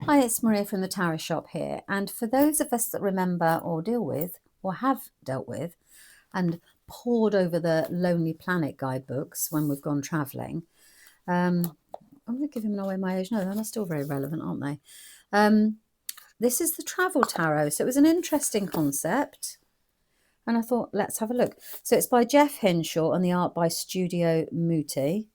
Hi, it's Maria from the Tarot Shop here. And for those of us that remember or deal with or have dealt with and pored over the Lonely Planet guidebooks when we've gone travelling, I'm going to give him away my age. No, they're still very relevant, aren't they? This is the travel tarot. So it was an interesting concept. And I thought, let's have a look. So it's by Jeff Hinshaw and the art by Studio Muti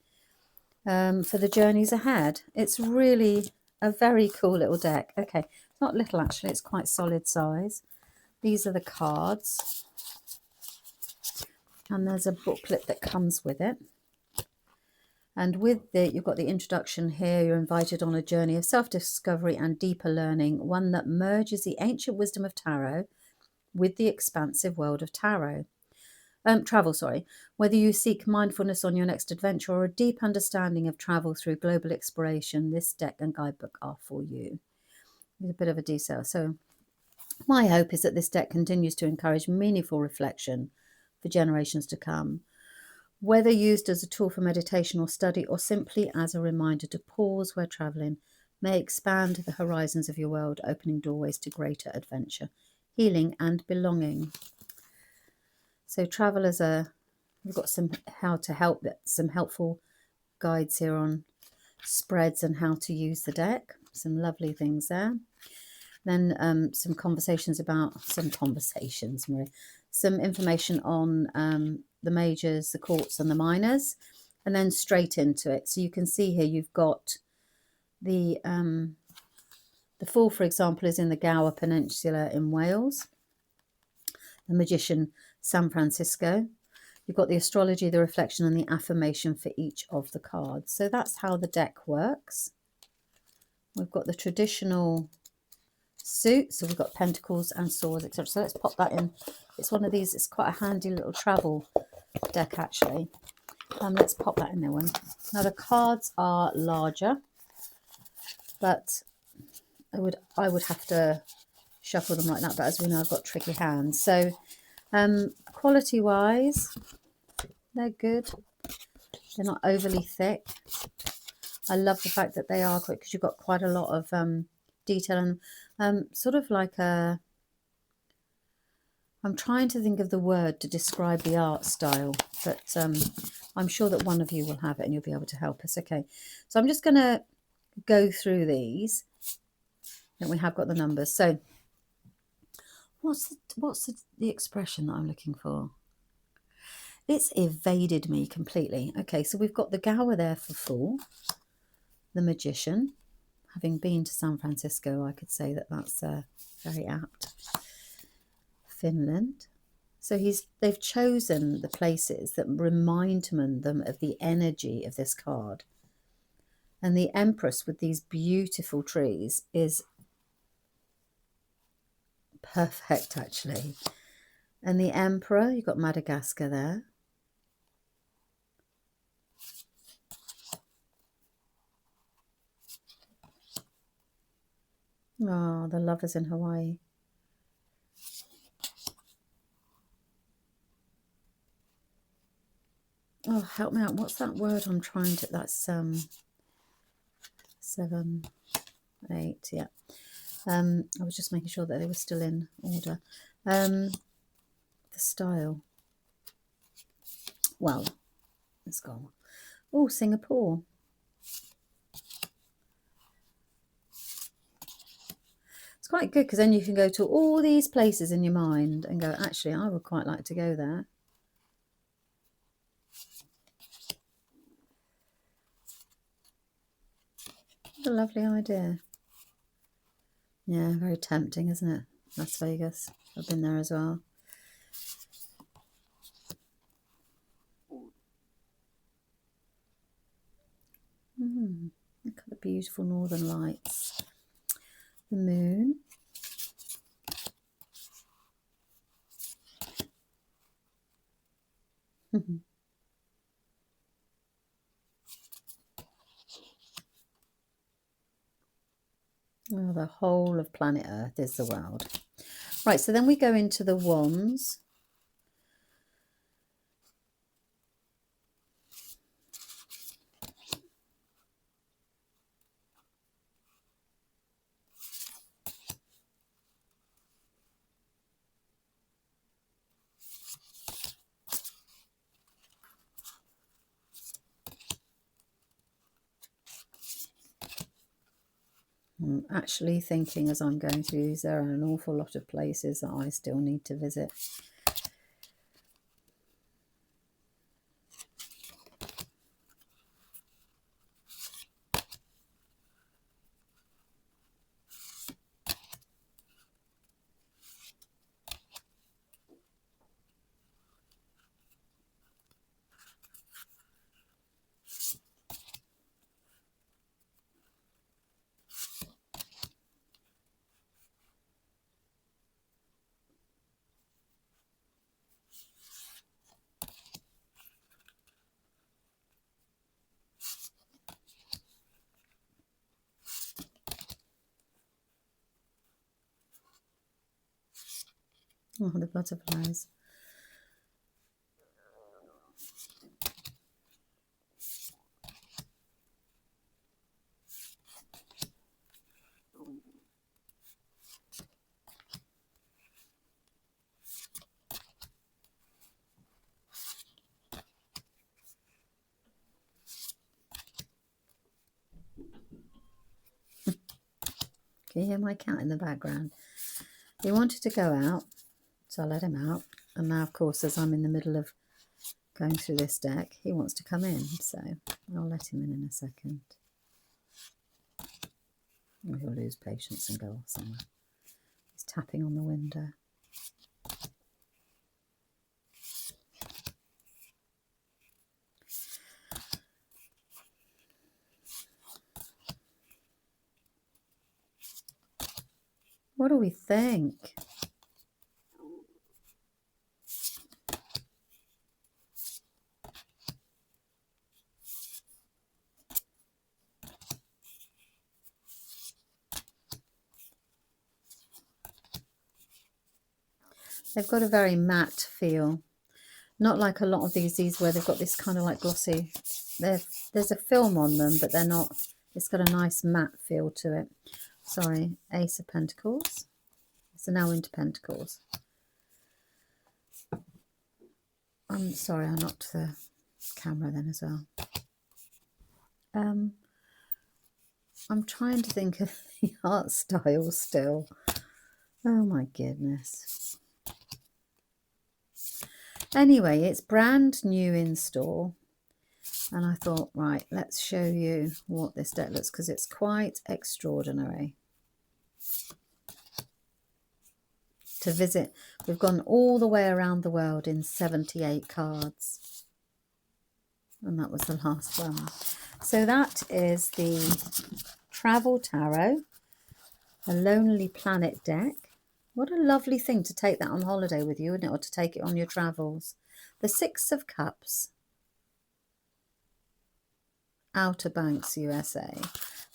for the journeys ahead. It's really a very cool little deck. Okay, it's not little actually, it's quite solid size. These are the cards. And there's a booklet that comes with it. And with it, you've got the introduction here. You're invited on a journey of self-discovery and deeper learning, one that merges the ancient wisdom of tarot with the expansive world of travel. Whether you seek mindfulness on your next adventure or a deep understanding of travel through global exploration, this deck and guidebook are for you. With a bit of a detail. So my hope is that this deck continues to encourage meaningful reflection for generations to come, whether used as a tool for meditation or study, or simply as a reminder to pause where traveling may expand the horizons of your world, opening doorways to greater adventure, healing and belonging. So travel as we've got some some helpful guides here on spreads and how to use the deck. Some lovely things there. Then some information on the majors, the courts and the minors, and then straight into it. So you can see here you've got the Fool, for example, is in the Gower Peninsula in Wales. The Magician, San Francisco. You've got the astrology, the reflection and the affirmation for each of the cards. So that's how the deck works. We've got the traditional suit. So we've got pentacles and swords, etc. So let's pop that in. It's one of these. It's quite a handy little travel deck, actually. Let's pop that in there one. Now the cards are larger, but I would have to shuffle them like that. But as we know, I've got tricky hands. So quality wise, they're good. They're not overly thick. I love the fact that they are quick because you've got quite a lot of detail and sort of like I'm trying to think of the word to describe the art style, but I'm sure that one of you will have it and you'll be able to help us. Okay, so I'm just going to go through these, and we have got the numbers. So what's the expression that I'm looking for? It's evaded me completely. Okay, so we've got the Gower there for Fool, the Magician. Having been to San Francisco, I could say that that's very apt. Finland. So they've chosen the places that remind them of the energy of this card. And the Empress with these beautiful trees is perfect, actually. And the Emperor, you've got Madagascar there. Oh, the Lovers in Hawaii. Oh, help me out. What's that word I'm trying to... That's 7, 8, yeah. I was just making sure that they were still in order. The style. Well, let's go. Oh, Singapore. It's quite good because then you can go to all these places in your mind and go, actually, I would quite like to go there. What a lovely idea. Yeah, very tempting, isn't it? Las Vegas. I've been there as well. Look at the beautiful northern lights. The moon. Oh, the whole of planet Earth is the world. Right, so then we go into the wands. I'm actually thinking as I'm going through these, there are an awful lot of places that I still need to visit. Oh, the butterflies. Can you hear my cat in the background? He wanted to go out, so I let him out. And now, of course, as I'm in the middle of going through this deck, he wants to come in. So I'll let him in a second. Oh, he'll lose patience and go off somewhere. He's tapping on the window. What do we think? They've got a very matte feel. Not like a lot of these where they've got this kind of like glossy. There's a film on them, but they're not. It's got a nice matte feel to it. Sorry, Ace of Pentacles. So now into Pentacles. I'm sorry, I knocked the camera then as well. I'm trying to think of the art style still. Oh my goodness. Anyway, it's brand new in store. And I thought, right, let's show you what this deck looks, because it's quite extraordinary. To visit, we've gone all the way around the world in 78 cards. And that was the last one. So that is the Travel Tarot, a Lonely Planet deck. What a lovely thing to take that on holiday with you, isn't it? Or to take it on your travels. The Six of Cups. Outer Banks, USA.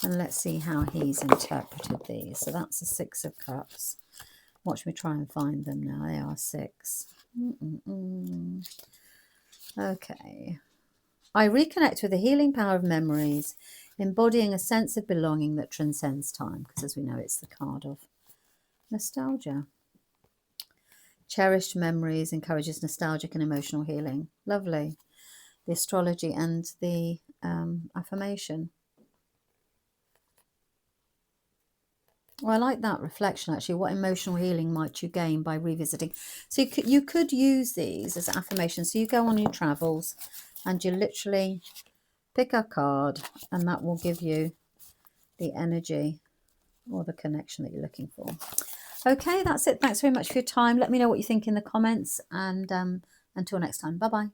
And let's see how he's interpreted these. So that's the Six of Cups. Watch me try and find them now. They are six. Okay. I reconnect with the healing power of memories, embodying a sense of belonging that transcends time, because as we know, it's the card of nostalgia. Cherished memories encourages nostalgic and emotional healing. Lovely. The astrology and the affirmation. Well, I like that reflection, actually. What emotional healing might you gain by revisiting? So you could use these as affirmations. So you go on your travels and you literally pick a card, and that will give you the energy or the connection that you're looking for. Okay, that's it. Thanks very much for your time. Let me know what you think in the comments, and until next time. Bye-bye.